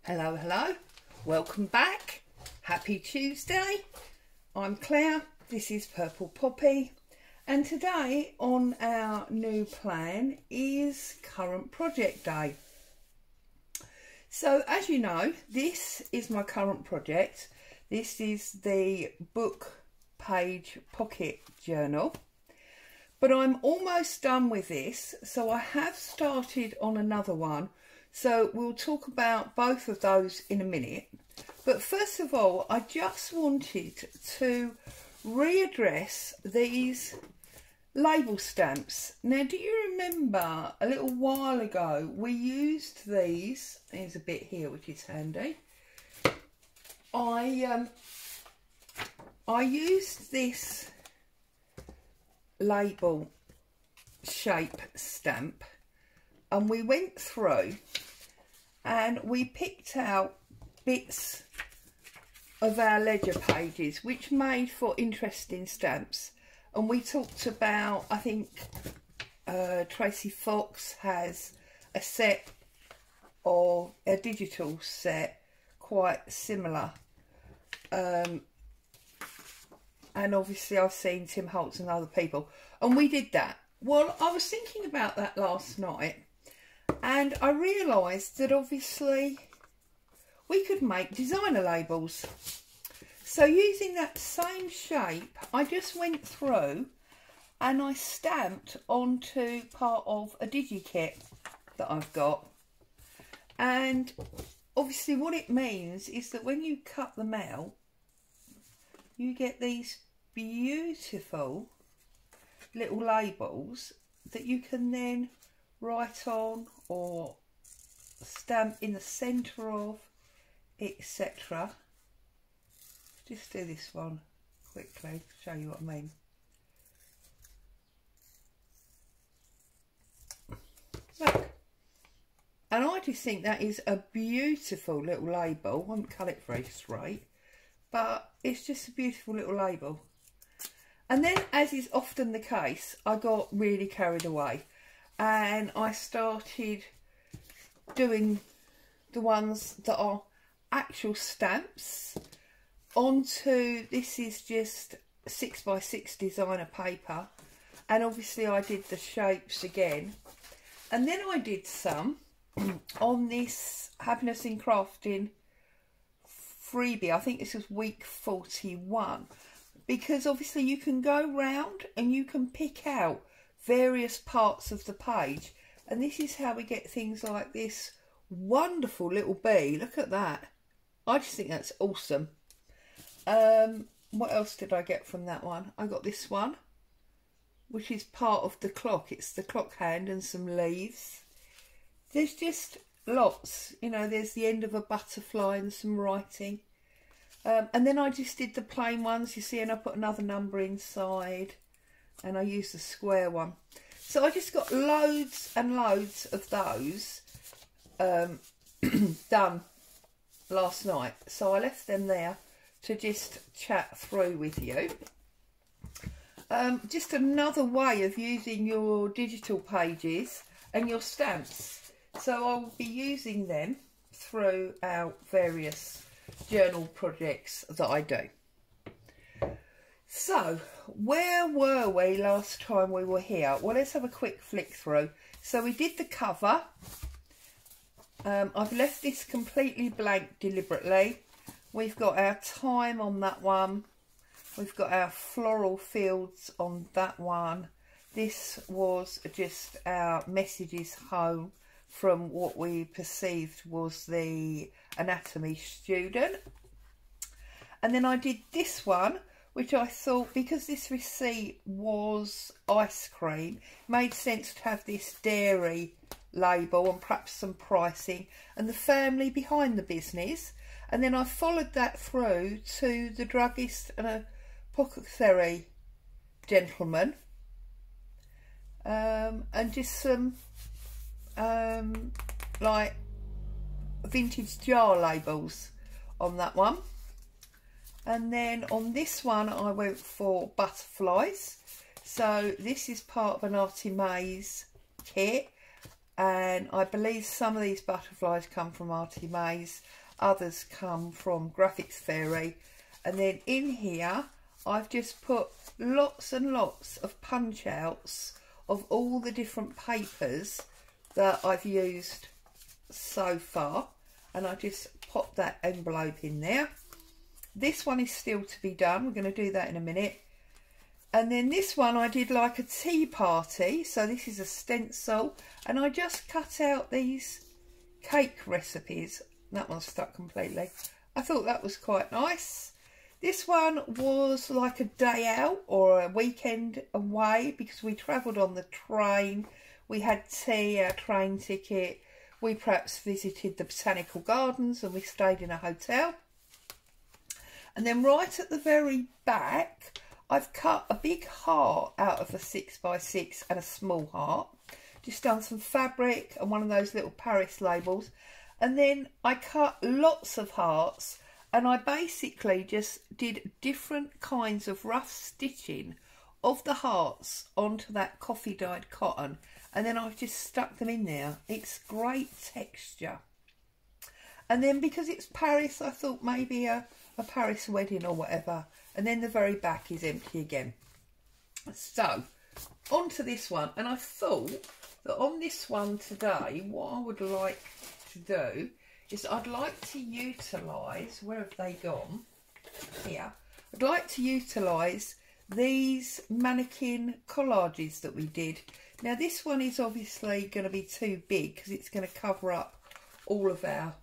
Hello, hello, welcome back. Happy Tuesday. I'm Claire, this is Purple Poppy, and today on our new plan is current project day. So as you know, this is my current project. This is the book page pocket journal, but I'm almost done with this, so I have started on another one. So we'll talk about both of those in a minute. But first of all, I just wanted to readdress these label stamps. Now, do you remember a little while ago we used these? There's a bit here which is handy. I used this label shape stamp, and we went through and we picked out bits of our ledger pages which made for interesting stamps. And we talked about, I think Tracy Fox has a set, or a digital set quite similar, and obviously I've seen Tim Holtz and other people, and we did that. Well, I was thinking about that last night, and I realised that obviously we could make designer labels. So using that same shape, I just went through and I stamped onto part of a DigiKit that I've got. And obviously what it means is that when you cut them out, you get these beautiful little labels that you can then write on or stamp in the centre of, etc. Just do this one quickly, show you what I mean. Look, and I just think that is a beautiful little label. I won't cut it very straight, but it's just a beautiful little label. And then, as is often the case, I got really carried away and I started doing the ones that are actual stamps onto, this is just 6x6 designer paper, and obviously I did the shapes again. And then I did some on this Happiness in Crafting freebie. I think this was week 41. Because obviously you can go round and you can pick out various parts of the page. And this is how we get things like this wonderful little bee. Look at that. I just think that's awesome. What else did I get from that one? I got this one, which is part of the clock. It's the clock hand and some leaves. There's just lots. You know, there's the end of a butterfly and some writing. And then I just did the plain ones, you see, and I put another number inside, and I used the square one. So I just got loads and loads of those done last night. So I left them there to just chat through with you. Just another way of using your digital pages and your stamps. So I'll be using them throughout various journal projects that I do. So where were we last time we were here? Well, let's have a quick flick through. So we did the cover. I've left this completely blank deliberately. We've got our time on that one. We've got our floral fields on that one. This was just our messages home from what we perceived was the anatomy student. And then I did this one, which I thought, because this receipt was ice cream, made sense to have this dairy label and perhaps some pricing and the family behind the business. And then I followed that through to the druggist and apothecary gentleman, and just some like vintage jar labels on that one. And then on this one I went for butterflies. So this is part of an Artie Mays kit, and I believe some of these butterflies come from Artie Mays, others come from Graphics Fairy. And then in here I've just put lots and lots of punch outs of all the different papers that I've used so far, and I just pop that envelope in there. This one is still to be done, we're going to do that in a minute. And then this one I did like a tea party, so this is a stencil, and I just cut out these cake recipes. That one's stuck completely. I thought that was quite nice. This one was like a day out or a weekend away because we travelled on the train. We had tea, our train ticket. We perhaps visited the botanical gardens and we stayed in a hotel. And then right at the very back, I've cut a big heart out of a 6x6 and a small heart. Just done some fabric and one of those little Paris labels. And then I cut lots of hearts. And I basically just did different kinds of rough stitching of the hearts onto that coffee dyed cotton. And then I've just stuck them in there. It's great texture. And then because it's Paris, I thought maybe a Paris wedding or whatever. And then the very back is empty again. So, onto this one. And I thought that on this one today, what I would like to do is I'd like to utilise, where have they gone? Here. I'd like to utilise these mannequin collages that we did. Now this one is obviously going to be too big because it's going to cover up all of our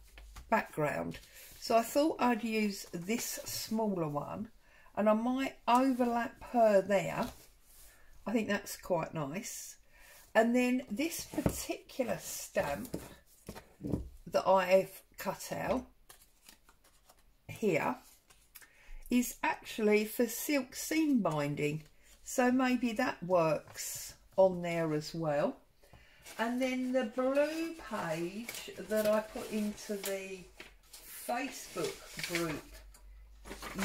background. So I thought I'd use this smaller one and I might overlap her there. I think that's quite nice. And then this particular stamp that I've cut out here is actually for silk seam binding, so maybe that works on there as well. And then the blue page that I put into the Facebook group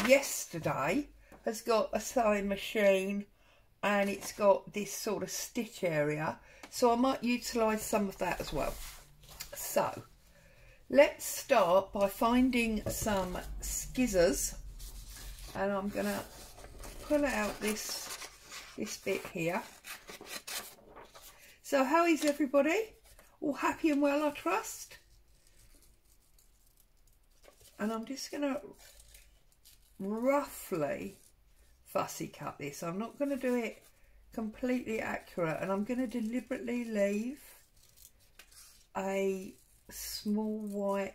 yesterday has got a sewing machine and it's got this sort of stitch area, so I might utilise some of that as well. So let's start by finding some skizzers, and I'm going to pull out this bit here. So how is everybody? All happy and well, I trust? And I'm just going to roughly fussy cut this. I'm not going to do it completely accurate, and I'm going to deliberately leave a small white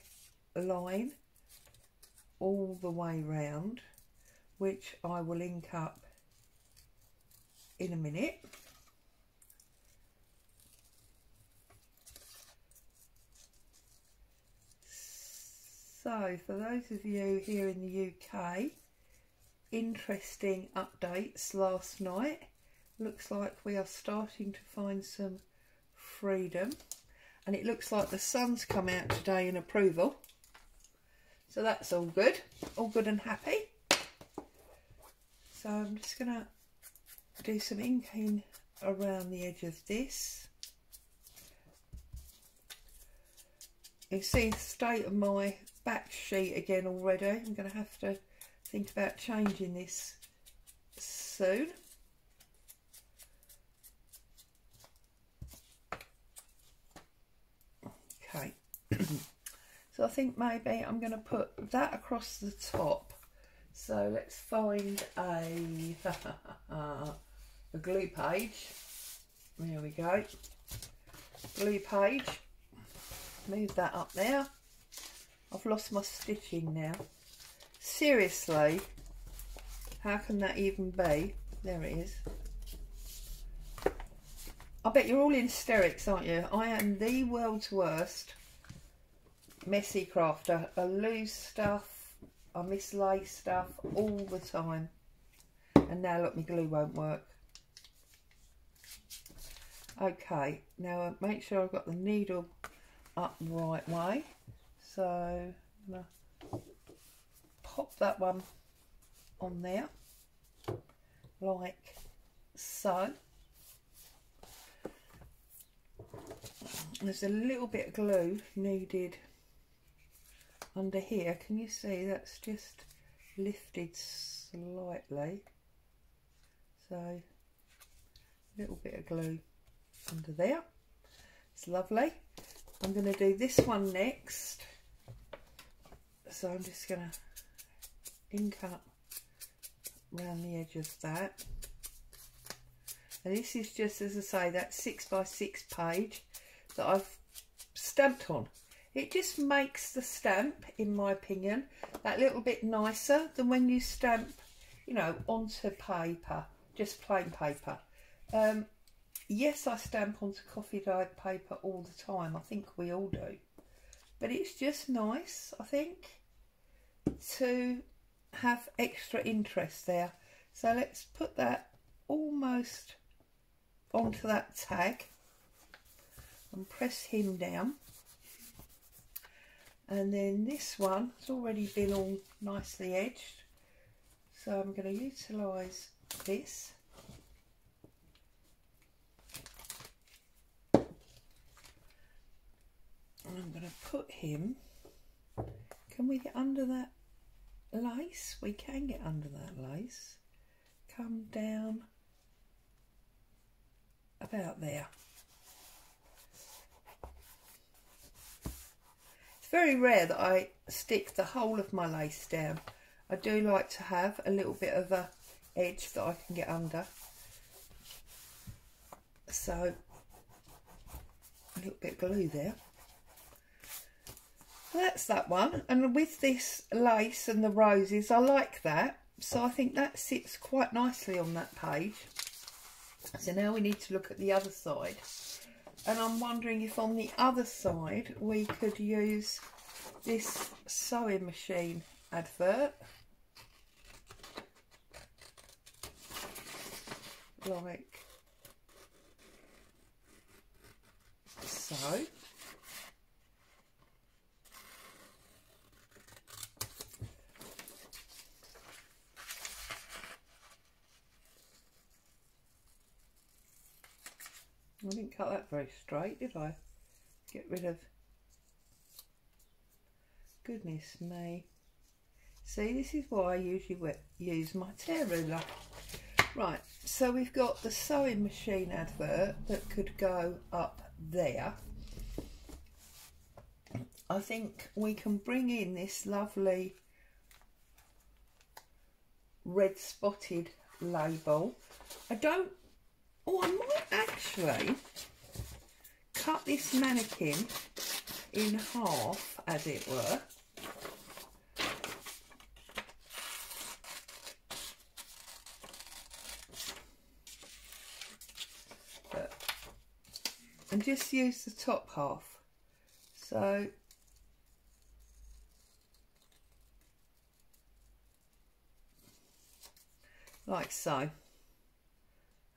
line all the way round, which I will ink up in a minute. So for those of you here in the UK, interesting updates last night. Looks like we are starting to find some freedom. And it looks like the sun's come out today in approval. So that's all good and happy. So I'm just going to do some inking around the edge of this. You see the state of my back sheet again already. I'm going to have to think about changing this soon. Okay, so I think maybe I'm going to put that across the top. So let's find a glue page. There we go. Glue page. Move that up there. I've lost my stitching now. Seriously, how can that even be? There it is. I bet you're all in hysterics, aren't you? I am the world's worst messy crafter. I lose stuff, I mislay stuff all the time. And now look, my glue won't work. Okay, now make sure I've got the needle up the right way. So I'm going to pop that one on there, like so. There's a little bit of glue needed under here. Can you see that's just lifted slightly? So a little bit of glue under there. It's lovely. I'm going to do this one next. So I'm just going to ink up around the edge of that. And this is just, as I say, that 6x6 page that I've stamped on. It just makes the stamp, in my opinion, that little bit nicer than when you stamp, you know, onto paper, just plain paper. Yes, I stamp onto coffee dyed paper all the time. I think we all do. But it's just nice, I think, to have extra interest there. So let's put that almost onto that tag and press him down. And then this one has already been all nicely edged. So I'm going to utilise this. And I'm going to put him, can we get under that lace? We can get under that lace. Come down about there. It's very rare that I stick the whole of my lace down. I do like to have a little bit of a edge that I can get under. So a little bit of glue there. That's that one, and with this lace and the roses, I like that, so I think that sits quite nicely on that page. So now we need to look at the other side, and I'm wondering if on the other side we could use this sewing machine advert, like so. I didn't cut that very straight, did I? Get rid of... Goodness me. See, this is why I usually use my tear ruler. Right, so we've got the sewing machine advert that could go up there. I think we can bring in this lovely red spotted label. Oh, I might actually cut this mannequin in half, as it were. And just use the top half. So like so.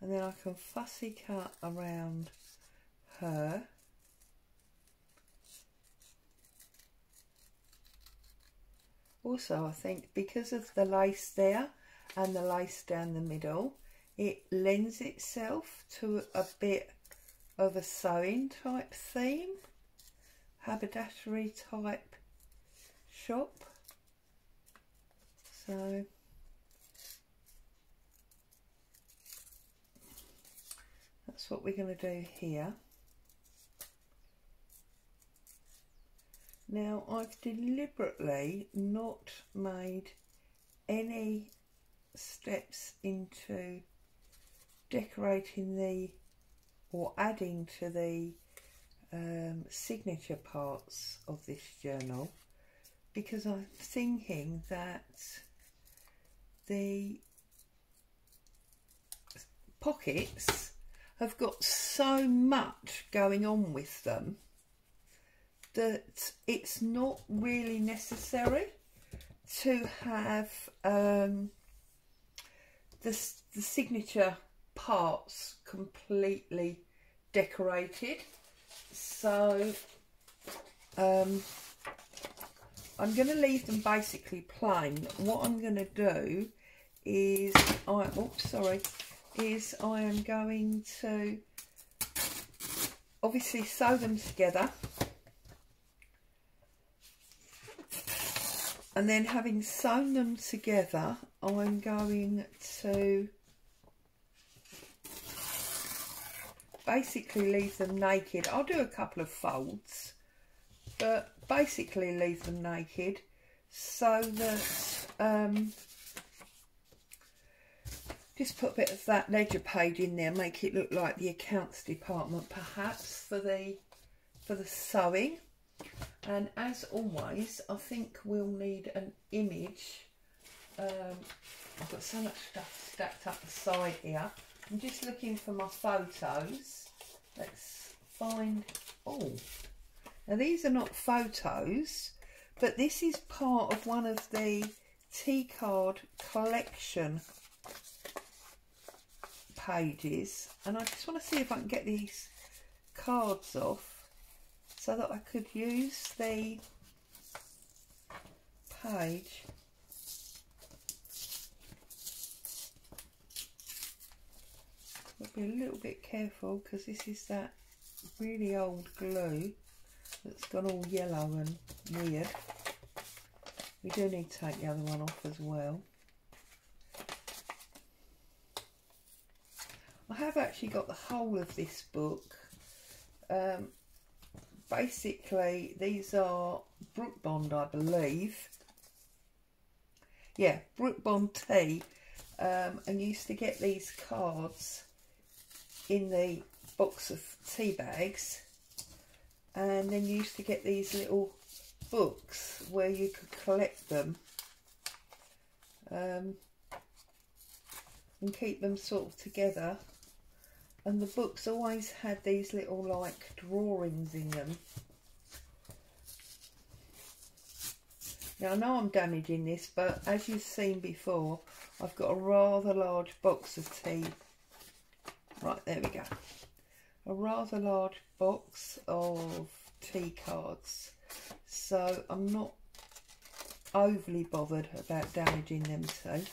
And then I can fussy cut around her. Also, I think because of the lace there and the lace down the middle, it lends itself to a bit of a sewing type theme, haberdashery type shop. So that's what we're going to do here. Now, I've deliberately not made any steps into decorating the or adding to the signature parts of this journal, because I'm thinking that the pockets have got so much going on with them that it's not really necessary to have the signature parts completely decorated. So I'm going to leave them basically plain. What I'm going to do is I am going to obviously sew them together, and then having sewn them together, I'm going to basically leave them naked. I'll do a couple of folds, but basically leave them naked so that just put a bit of that ledger page in there, make it look like the accounts department perhaps for the sewing. And as always, I think we'll need an image. I've got so much stuff stacked up the side here. I'm just looking for my photos. Let's find, oh, now these are not photos, but this is part of one of the T-card collection pages, and I just want to see if I can get these cards off so that I could use the page. I'll be a little bit careful because this is that really old glue that's gone all yellow and weird. We do need to take the other one off as well. I have actually got the whole of this book. Basically, these are Brook Bond, I believe. Yeah, Brook Bond tea. And used to get these cards in the box of tea bags. And then you used to get these little books where you could collect them. And keep them sort of together. And the books always had these little like drawings in them. Now I know I'm damaging this, but as you've seen before, I've got a rather large box of tea. Right, there we go. A rather large box of tea cards. So I'm not overly bothered about damaging them too.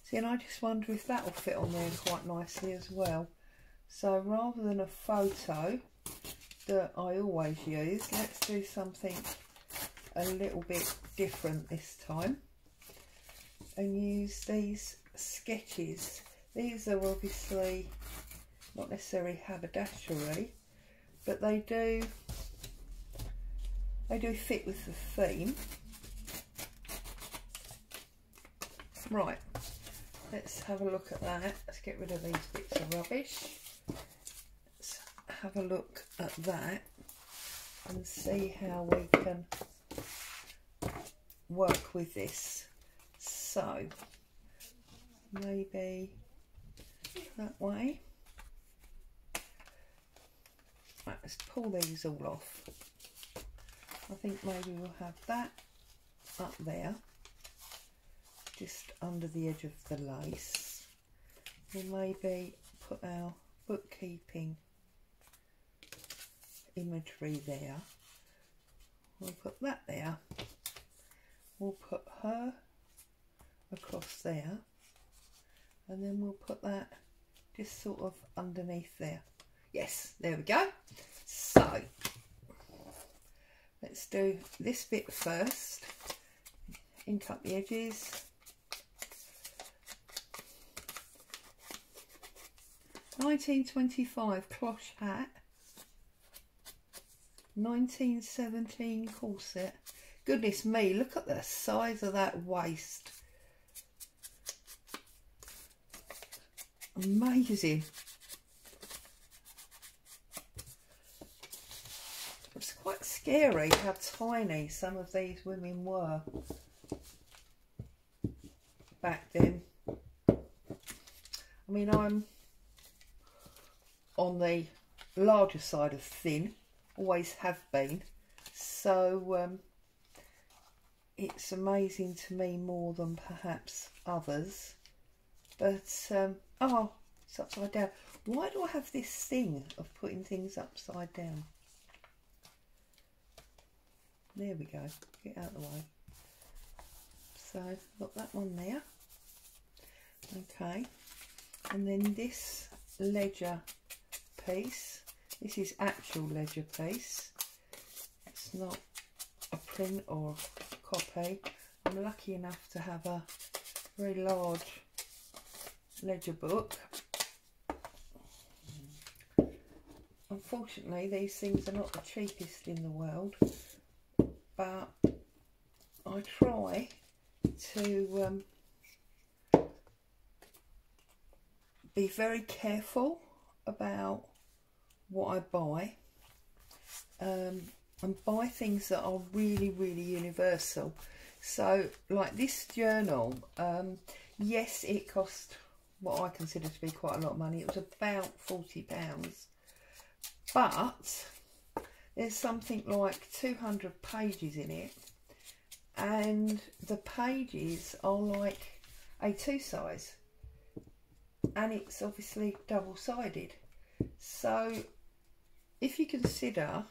See, and I just wonder if that will fit on there quite nicely as well. So rather than a photo that I always use, let's do something a little bit different this time and use these sketches. These are obviously not necessarily haberdashery, but they do fit with the theme. Right. Let's have a look at that. Let's get rid of these bits of rubbish. Let's have a look at that and see how we can work with this. So, maybe that way. Right, let's pull these all off. I think maybe we'll have that up there, just under the edge of the lace. We'll maybe put our bookkeeping imagery there. We'll put that there. We'll put her across there, and then we'll put that just sort of underneath there. Yes, there we go. So let's do this bit first. Ink up the edges. 1925 cloche hat. 1917 corset. Goodness me, look at the size of that waist. Amazing. It's quite scary how tiny some of these women were back then. I mean, I'm on the larger side of thin, always have been, so it's amazing to me more than perhaps others. But oh, it's upside down. Why do I have this thing of putting things upside down? There we go, get out of the way. So I've got that one there. Okay, and then this ledger piece, This is actual ledger piece. It's not a print or copy. I'm lucky enough to have a very large ledger book. Unfortunately, these things are not the cheapest in the world, but I try to be very careful about what I buy, and buy things that are really, really universal. So, like this journal, yes, it cost what I consider to be quite a lot of money. It was about £40. But there's something like 200 pages in it, and the pages are like A2 size, and it's obviously double-sided. So if you consider,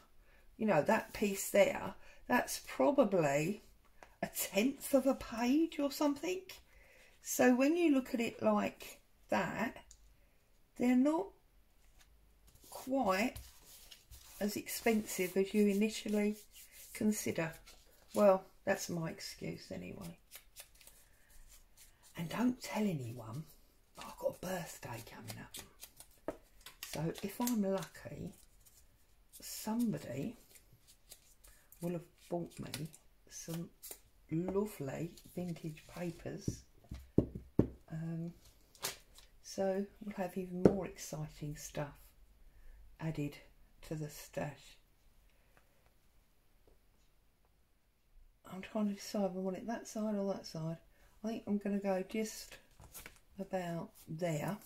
you know, that piece there, that's probably 1/10 of a page or something. So when you look at it like that, they're not quite as expensive as you initially consider. Well, that's my excuse anyway. And don't tell anyone, but I've got a birthday coming up. So if I'm lucky, somebody will have bought me some lovely vintage papers. So we'll have even more exciting stuff added to the stash. I'm trying to decide if I want it that side or that side. I think I'm going to go just about there.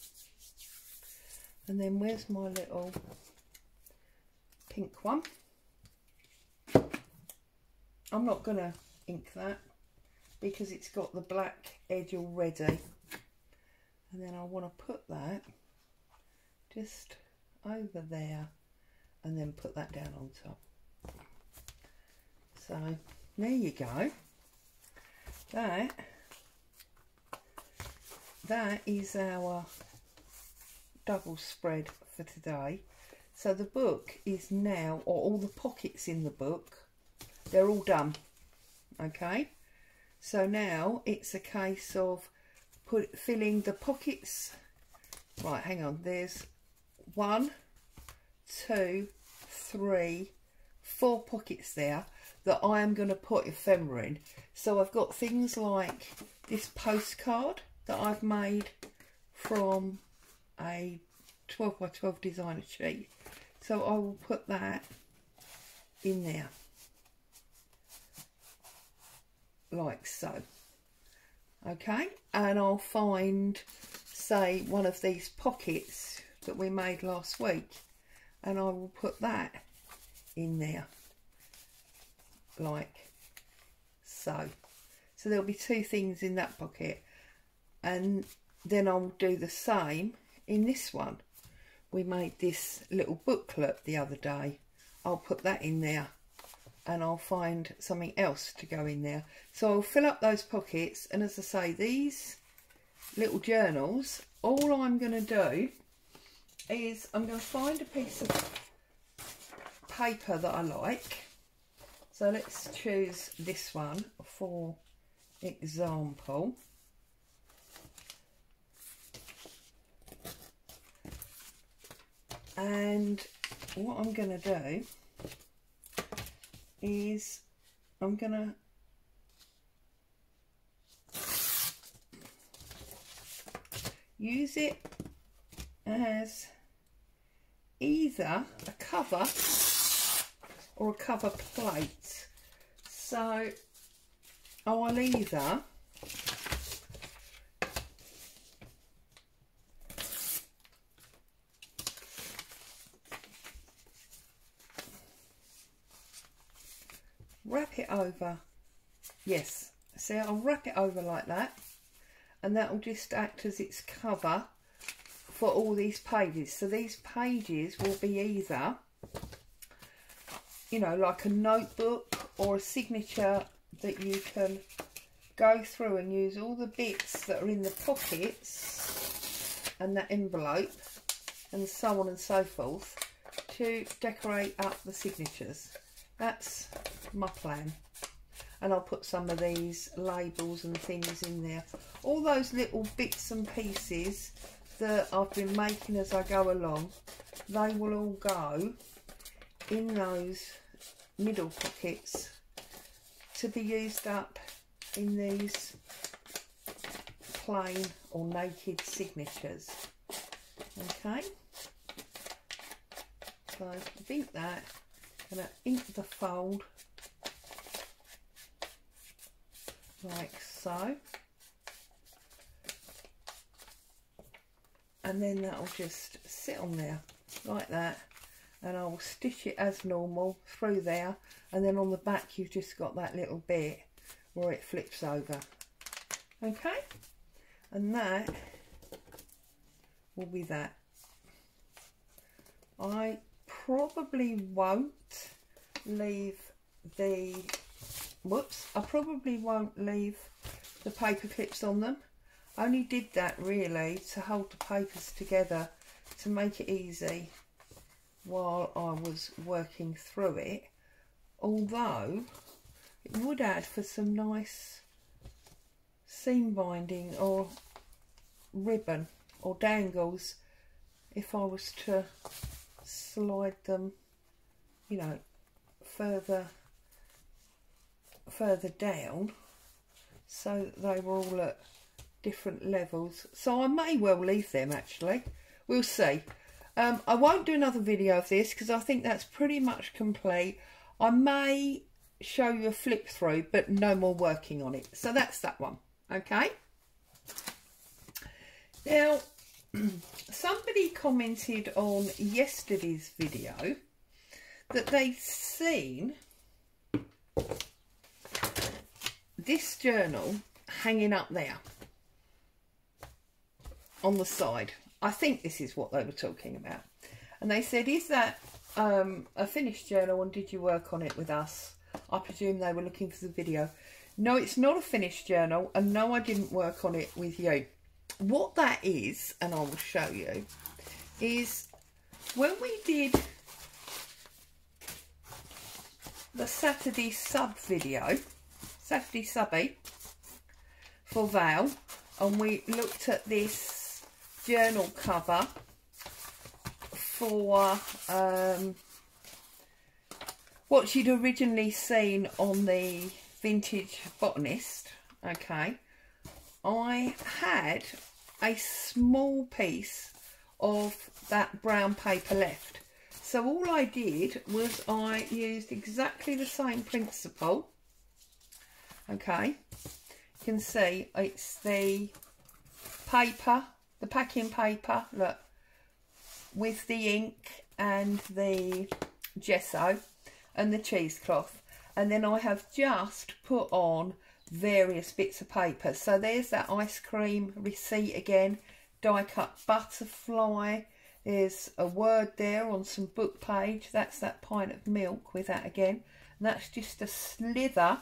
And then where's my little pink one? I'm not going to ink that because it's got the black edge already. And then I want to put that just over there and then put that down on top. So there you go. That is our double spread for today. So the book is now, or all the pockets in the book, they're all done. Okay, so now it's a case of filling the pockets. Right, hang on, there's 1, 2, 3, 4 pockets there that I am going to put ephemera in. So I've got things like this postcard that I've made from a 12 by 12 designer sheet. So I will put that in there, like so. Okay, and I'll find, say, one of these pockets that we made last week, and I will put that in there, like so. So there'll be 2 things in that pocket, and then I'll do the same in this one. We made this little booklet the other day. I'll put that in there, and I'll find something else to go in there. So I'll fill up those pockets, and as I say, these little journals, all I'm going to do is I'm going to find a piece of paper that I like. So let's choose this one for example. And what I'm going to do is I'm going to use it as either a cover or a cover plate. So I'll either wrap it over, yes, see, I'll wrap it over like that, and that will just act as its cover for all these pages. So these pages will be either, you know, like a notebook or a signature that you can go through and use all the bits that are in the pockets and that envelope and so on and so forth to decorate up the signatures. That's my plan. And I'll put some of these labels and things in there. All those little bits and pieces that I've been making as I go along, they will all go in those middle pockets to be used up in these plain or naked signatures. Okay, so I think that I'm going to ink the fold like so, and then that'll just sit on there like that, and I'll stitch it as normal through there, and then on the back you've just got that little bit where it flips over. Okay, and that will be that. I probably won't leave the I probably won't leave the paper clips on them. I only did that really to hold the papers together to make it easy while I was working through it, although it would add for some nice seam binding or ribbon or dangles if I was to slide them, you know, further down, so they were all at different levels. So I may well leave them, actually. We'll see. I won't do another video of this because I think that's pretty much complete. I may show you a flip through, but no more working on it. So that's that one. Okay. Now, somebody commented on yesterday's video that they'd seen this journal hanging up there on the side. I think this is what they were talking about. And they said, is that a finished journal, and did you work on it with us? I presume they were looking for the video. No, it's not a finished journal, and no, I didn't work on it with you. What that is, and I will show you, is when we did the Saturday sub video, Saturday subby for Val, and we looked at this journal cover for what she'd originally seen on the Vintage Botanist. Okay, I had a small piece of that brown paper left, so all I did was I used exactly the same principle. Okay, you can see it's the paper, the packing paper, look, with the ink and the gesso and the cheesecloth, and then I have just put on various bits of paper. So there's that ice cream receipt again, die cut butterfly, there's a word there on some book page, that's that pint of milk with that again, and that's just a slither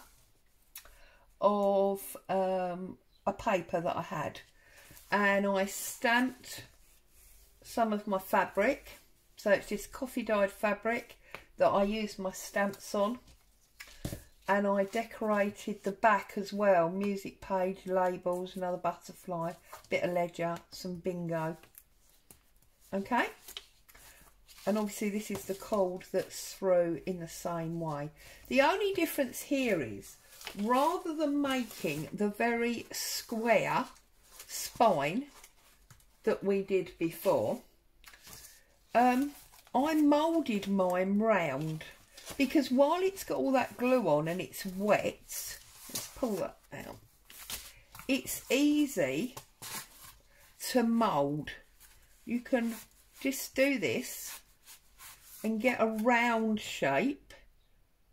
of a paper that I had, and I stamped some of my fabric, so it's just coffee dyed fabric that I used my stamps on, and I decorated the back as well, music page, labels, another butterfly, bit of ledger, some bingo. Okay, and obviously this is the cord that's through in the same way. The only difference here is, rather than making the very square spine that we did before, I moulded mine round, because while it's got all that glue on and it's wet, let's pull that out, it's easy to mould. You can just do this and get a round shape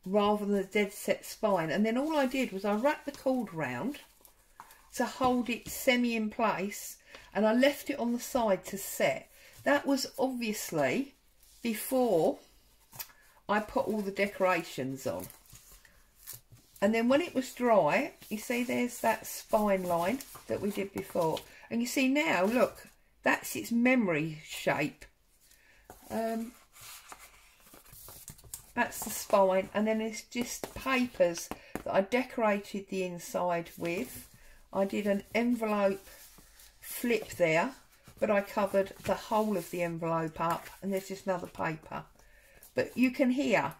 rather than a dead set spine, and then all I did was I wrapped the cord round to hold it semi in place, and I left it on the side to set. That was obviously before I put all the decorations on, and then when it was dry, you see there's that spine line that we did before, and you see now, look, that's its memory shape. That's the spine, and then it's just papers that I decorated the inside with. I did an envelope flip there, but I covered the whole of the envelope up, and there's just another paper. But you can hear,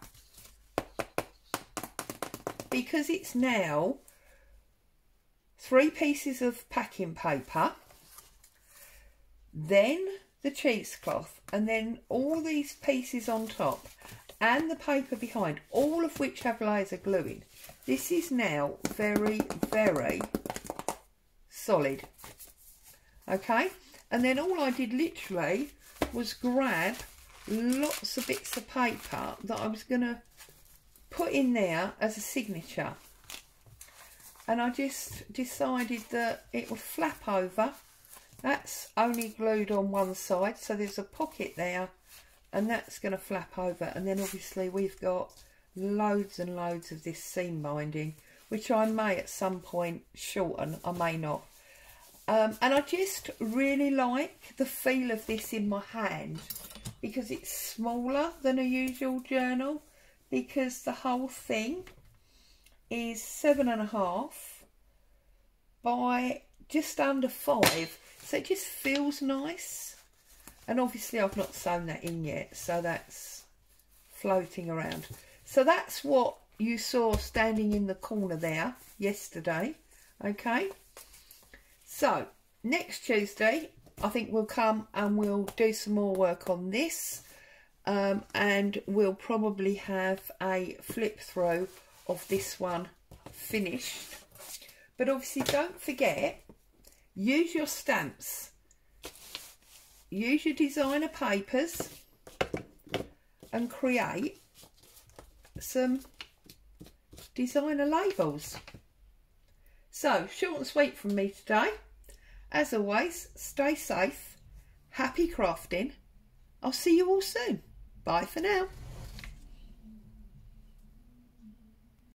because it's now 3 pieces of packing paper, then the cheesecloth, and then all these pieces on top, and the paper behind, all of which have laser gluing. This is now very, very solid. Okay, and then all I did literally was grab lots of bits of paper that I was going to put in there as a signature, and I just decided that it would flap over. That's only glued on one side, so there's a pocket there, and that's going to flap over. And then obviously we've got loads and loads of this seam binding, which I may at some point shorten, I may not. And I just really like the feel of this in my hand, because it's smaller than a usual journal, because the whole thing is 7.5 by just under 5, so it just feels nice. And obviously I've not sewn that in yet, so that's floating around. So that's what you saw standing in the corner there yesterday. Okay, so next Tuesday I think we'll come and we'll do some more work on this, and we'll probably have a flip through of this one finished. But obviously don't forget, use your stamps, use your designer papers, and create some designer labels. So, short and sweet from me today. As always, stay safe, happy crafting. I'll see you all soon. Bye for now.